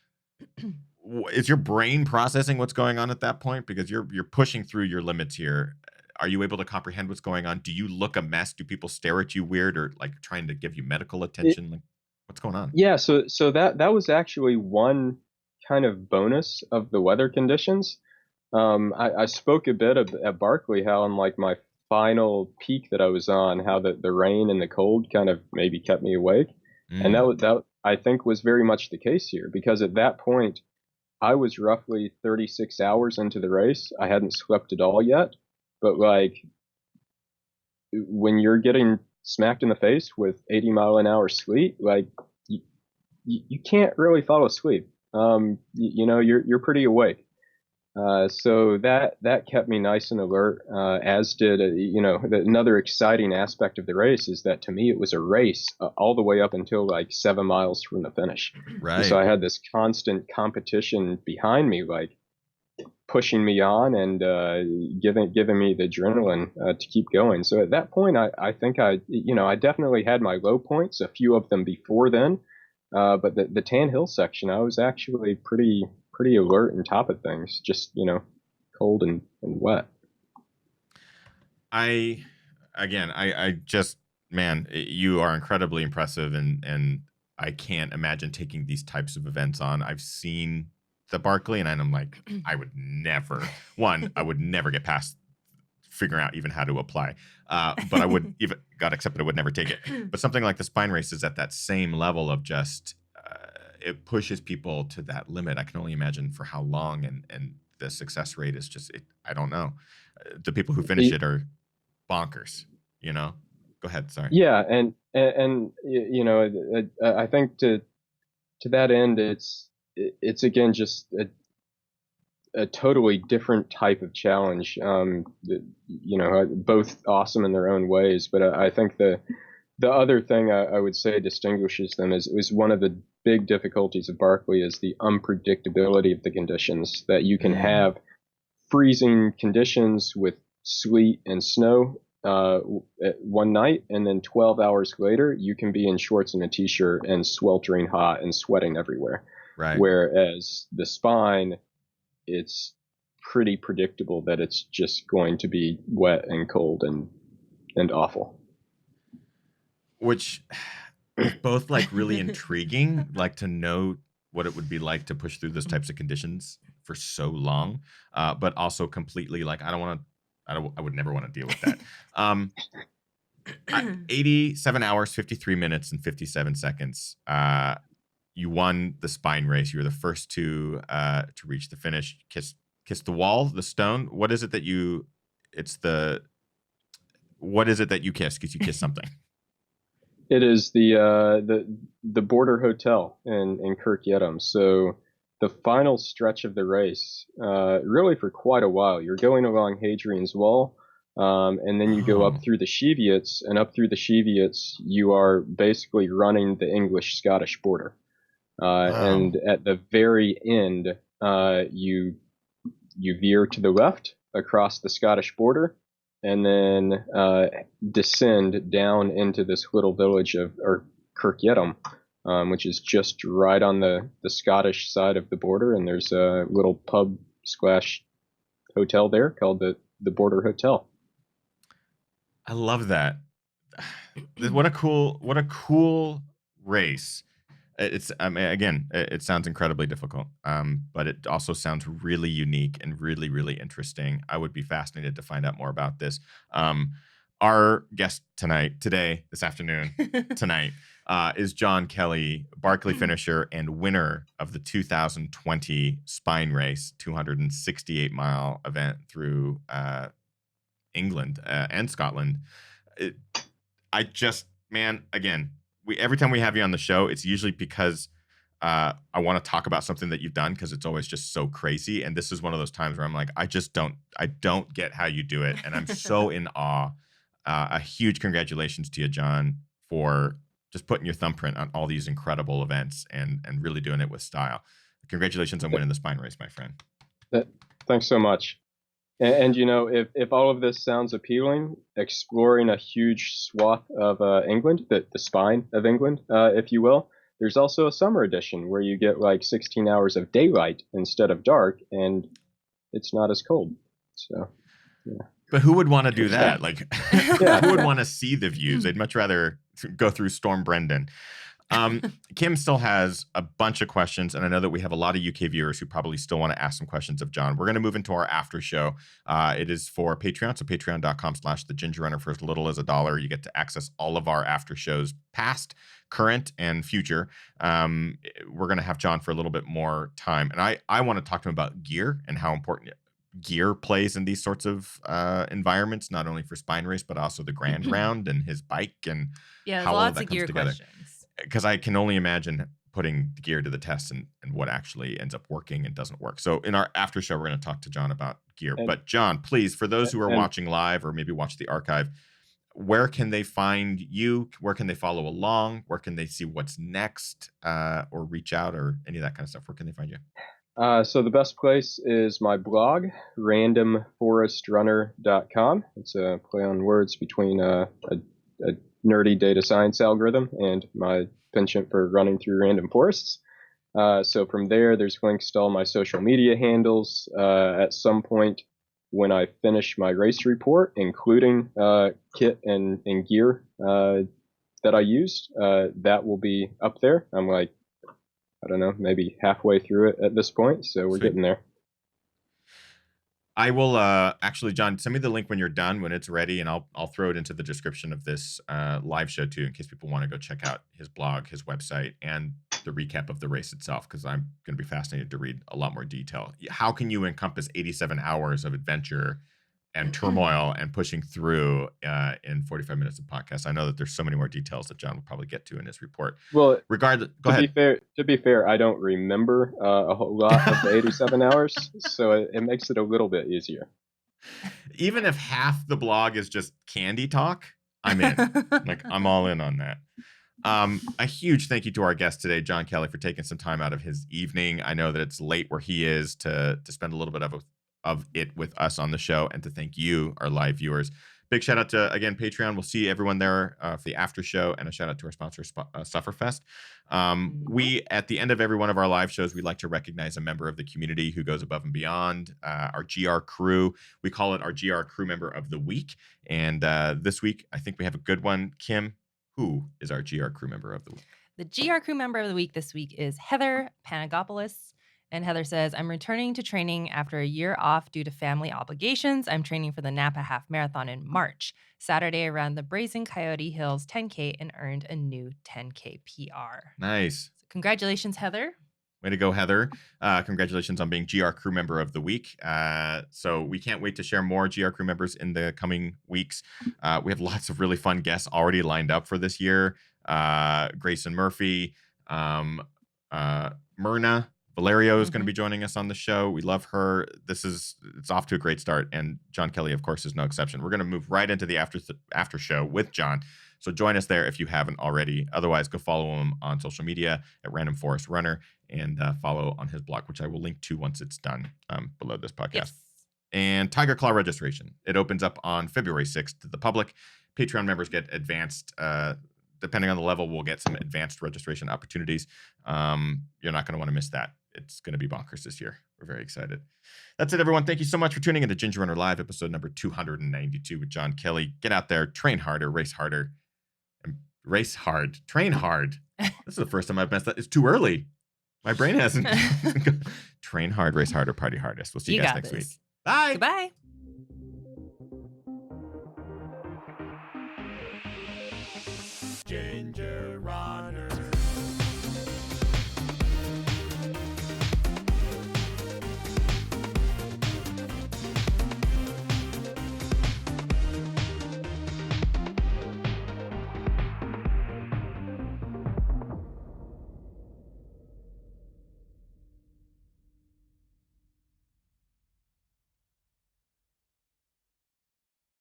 Is your brain processing what's going on at that point? Because you're pushing through your limits here. Are you able to comprehend what's going on? Do you look a mess? Do people stare at you weird or like trying to give you medical attention? Like, what's going on? Yeah, so that was actually one kind of bonus of the weather conditions. I spoke a bit at Barkley how on like my final peak that I was on, how the rain and the cold kind of maybe kept me awake. And that I think was very much the case here, because at that point I was roughly 36 hours into the race. I hadn't slept at all yet, but like when you're getting smacked in the face with 80-mile-an-hour sleet, like you can't really fall asleep. You're pretty awake. So that kept me nice and alert, as did, another exciting aspect of the race is that to me it was a race all the way up until like 7 miles from the finish. Right. And so I had this constant competition behind me, like pushing me on and giving me the adrenaline to keep going. So at that point, I think I definitely had my low points, a few of them before then. But the Tan Hill section, I was actually pretty alert and top of things, just, cold and wet. I just, man, you are incredibly impressive, and I can't imagine taking these types of events on. I've seen the Barkley, and I'm like, I would never get past figuring out even how to apply. But I would even, God accept it, I would never take it. But something like the spine race is at that same level of just, it pushes people to that limit. I can only imagine for how long, and the success rate is just, I don't know. The people who finish it are bonkers, Go ahead, sorry. Yeah, and I think to that end, it's it's again just a totally different type of challenge. Both awesome in their own ways, but I think the other thing I would say distinguishes them is one of the big difficulties of Barkley is the unpredictability of the conditions, that you can have freezing conditions with sleet and snow one night, and then 12 hours later you can be in shorts and a t-shirt and sweltering hot and sweating everywhere. Right. Whereas the spine, it's pretty predictable that it's just going to be wet and cold and awful. Which is both like really intriguing, like to know what it would be like to push through those types of conditions for so long, but also completely like I would never want to deal with that. 87 hours, 53 minutes, and 57 seconds. You won the spine race. You were the first to reach the finish. Kiss the wall, the stone. What is it that you? What is it that you kiss? Because you kiss something. It is the Border Hotel in Kirk Yettam. So the final stretch of the race, really for quite a while, you're going along Hadrian's Wall, and then you go up through the Cheviots, and up through the Cheviots, you are basically running the English-Scottish border. And at the very end, you veer to the left across the Scottish border, and then descend down into this little village of Kirk Yettam, which is just right on the Scottish side of the border. And there's a little pub / hotel there called the Border Hotel. I love that. What a cool race. Again, it sounds incredibly difficult, but it also sounds really unique and really, really interesting. I would be fascinated to find out more about this. Our guest this afternoon, tonight, is John Kelly, Barkley finisher and winner of the 2020 Spine Race, 268-mile event through England and Scotland. Every time we have you on the show, it's usually because I want to talk about something that you've done, because it's always just so crazy. And this is one of those times where I'm like, I don't get how you do it. And I'm so in awe. A huge congratulations to you, John, for just putting your thumbprint on all these incredible events and really doing it with style. Congratulations on winning the Spine Race, my friend. Thanks so much. And if all of this sounds appealing, exploring a huge swath of England, the spine of England, if you will, there's also a summer edition where you get like 16 hours of daylight instead of dark, and it's not as cold. So, yeah. But who would want to do that? Like, who would want to see the views? They'd much rather go through Storm Brendan. Kim still has a bunch of questions, and I know that we have a lot of UK viewers who probably still want to ask some questions of John. We're going to move into our after show. It is for Patreon, so patreon.com/thegingerrunner. For as little as $1, you get to access all of our after shows, past, current, and future. We're going to have John for a little bit more time, and I want to talk to him about gear and how important gear plays in these sorts of environments, not only for Spine Race, but also the Grand Round and his bike and how all of that comes together. Because I can only imagine putting the gear to the test and what actually ends up working and doesn't work. So in our after show, we're going to talk to John about gear. But John, please, for those who are watching live or maybe watch the archive, where can they find you? Where can they follow along? Where can they see what's next or reach out or any of that kind of stuff? Where can they find you? So the best place is my blog, randomforestrunner.com. It's a play on words between a nerdy data science algorithm and my penchant for running through random forests. So from there's links to all my social media handles. At some point when I finish my race report, including kit and gear that I used, that will be up there. I'm like, I don't know, maybe halfway through it at this point. So we're getting there. I will actually, John, send me the link when you're done, when it's ready, and I'll throw it into the description of this live show too, in case people want to go check out his blog, his website, and the recap of the race itself, because I'm going to be fascinated to read a lot more detail. How can you encompass 87 hours of adventure and turmoil and pushing through in 45 minutes of podcast. I know that there's so many more details that John will probably get to in his report. Well, regardless, go to ahead. be fair, I don't remember a whole lot of the 87 hours, so it makes it a little bit easier. Even if half the blog is just candy talk, I'm in. Like, I'm all in on that. A huge thank you to our guest today, John Kelly, for taking some time out of his evening. I know that it's late where he is to spend a little bit of it with us on the show, and to thank you, our live viewers. Big shout out to, again, Patreon. We'll see everyone there for the after show, and a shout out to our sponsor, Sufferfest. We, at the end of every one of our live shows, we like to recognize a member of the community who goes above and beyond. Our GR crew, we call it our GR crew member of the week. And this week, I think we have a good one. Kim, who is our GR crew member of the week? The GR crew member of the week this week is Heather Panagopoulos. And Heather says, I'm returning to training after a year off due to family obligations. I'm training for the Napa Half Marathon in March. Saturday, I ran the Brazen Coyote Hills 10K and earned a new 10K PR. Nice. So congratulations, Heather. Way to go, Heather. Congratulations on being GR crew member of the week. So we can't wait to share more GR crew members in the coming weeks. We have lots of really fun guests already lined up for this year. Grayson Murphy, Myrna Valerio is going to be joining us on the show. We love her. It's off to a great start, and John Kelly, of course, is no exception. We're going to move right into the after show with John. So join us there if you haven't already. Otherwise, go follow him on social media at Random Forest Runner, and follow on his blog, which I will link to once it's done below this podcast. Yes. And Tiger Claw registration. It opens up on February 6th to the public. Patreon members get advanced, depending on the level, we'll get some advanced registration opportunities. You're not going to want to miss that. It's going to be bonkers this year. We're very excited. That's it, everyone. Thank you so much for tuning into Ginger Runner Live, episode number 292 with John Kelly. Get out there, train harder, race harder, and race hard. Train hard. This is the first time I've messed up. It's too early. My brain hasn't. Train hard, race harder, party hardest. We'll see you guys next week. Bye. Goodbye.